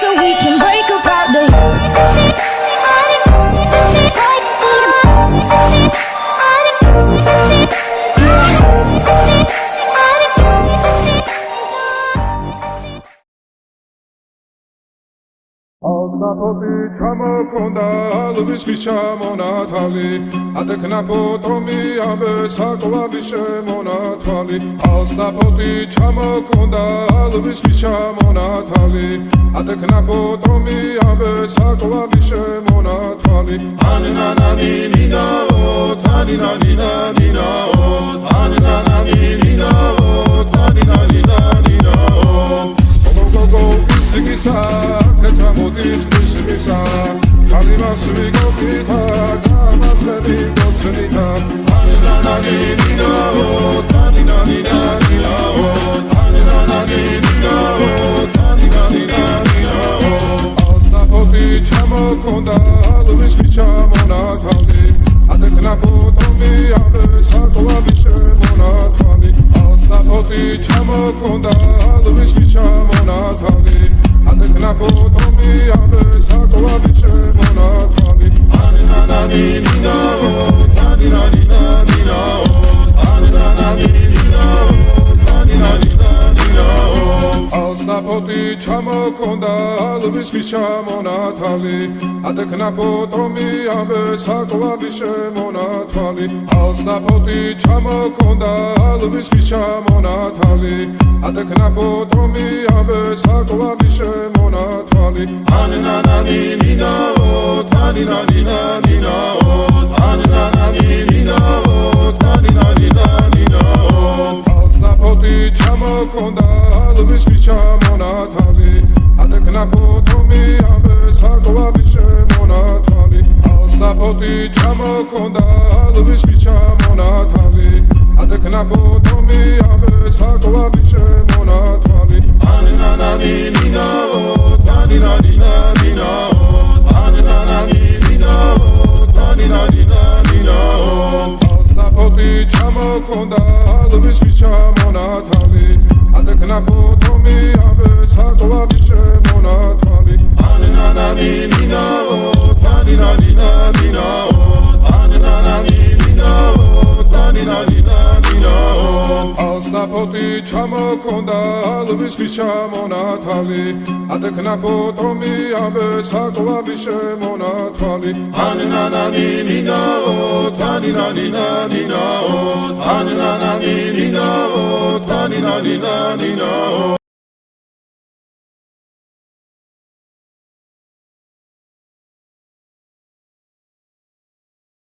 so we can break apart the Alnapoti ჩამოქონდა ალვისთვის ჩამონათალი ატეკნა ფოტომი ამე საკვები შემონათვალი Alnapoti ჩამოქონდა ალვისთვის ჩამონათალი ატეკნა ფოტომი ამე საკვები შემონათვალი ანანანინინაო თანინანინანინაო ანანანინინაო თანინანინანინაო Go ისგისა კეთამოდით ისგისა წალიმას ვიგოქითა გამაძლები გოცნითა ანანანინინაო თანინანინანინაო ანანანინინაო თანინანინანინაო Alnapoti ჩამოქონდა ალვისთვის ჩამონათალი ატეკნა ფოტომი ამე საკვები შემონათვალი Alnapoti ჩამოქონდა ალვისთვის ჩამონათალი ატეკნა ფოტომი ამე საკვები შემონათვალი ანანანინინაო თანინანინანინაო ანანანინინაო თანინანინანინაო Alnapoti ჩამოქონდა ალვისთვის ჩამონათალი ატეკნა ფოტომი ამე საკვები შემონათვალი Alnapoti ჩამოქონდა ალვისთვის ჩამონათალი ატეკნა ფოტომი ამე საკვები შემონათვალი ანანანინინაო თანინანინანინაო ანანანინინაო თანინანინანინაო Alnapoti ჩამოქონდა ალვისთვის ჩამონათალი ატეკნა ფოტომი ამე საკვები შემონათვალი Alnapoti ჩამოქონდა ალვისთვის ჩამონათალი ატეკნა ფოტომი ამე საკვები შემონათვალი ანანანინინაო თანინანინანინაო ანანანინინაო თანინანინანინაო Alnapoti ჩამოქონდა ალვისთვის ჩამონათალი ატეკნა ფოტომი ამე საკვები შემონათვალი ანანანინინაო თანინანინანინაო ანანანინინაო თანინანინანინაო Alnapoti ჩამოქონდა ალვისთვის ჩამონათალი ატეკნა ფოტომი ამე საკვები შემონათვალი ანანანინინაო თანინანინანინაო ანანანინინაო თანინანინანინაო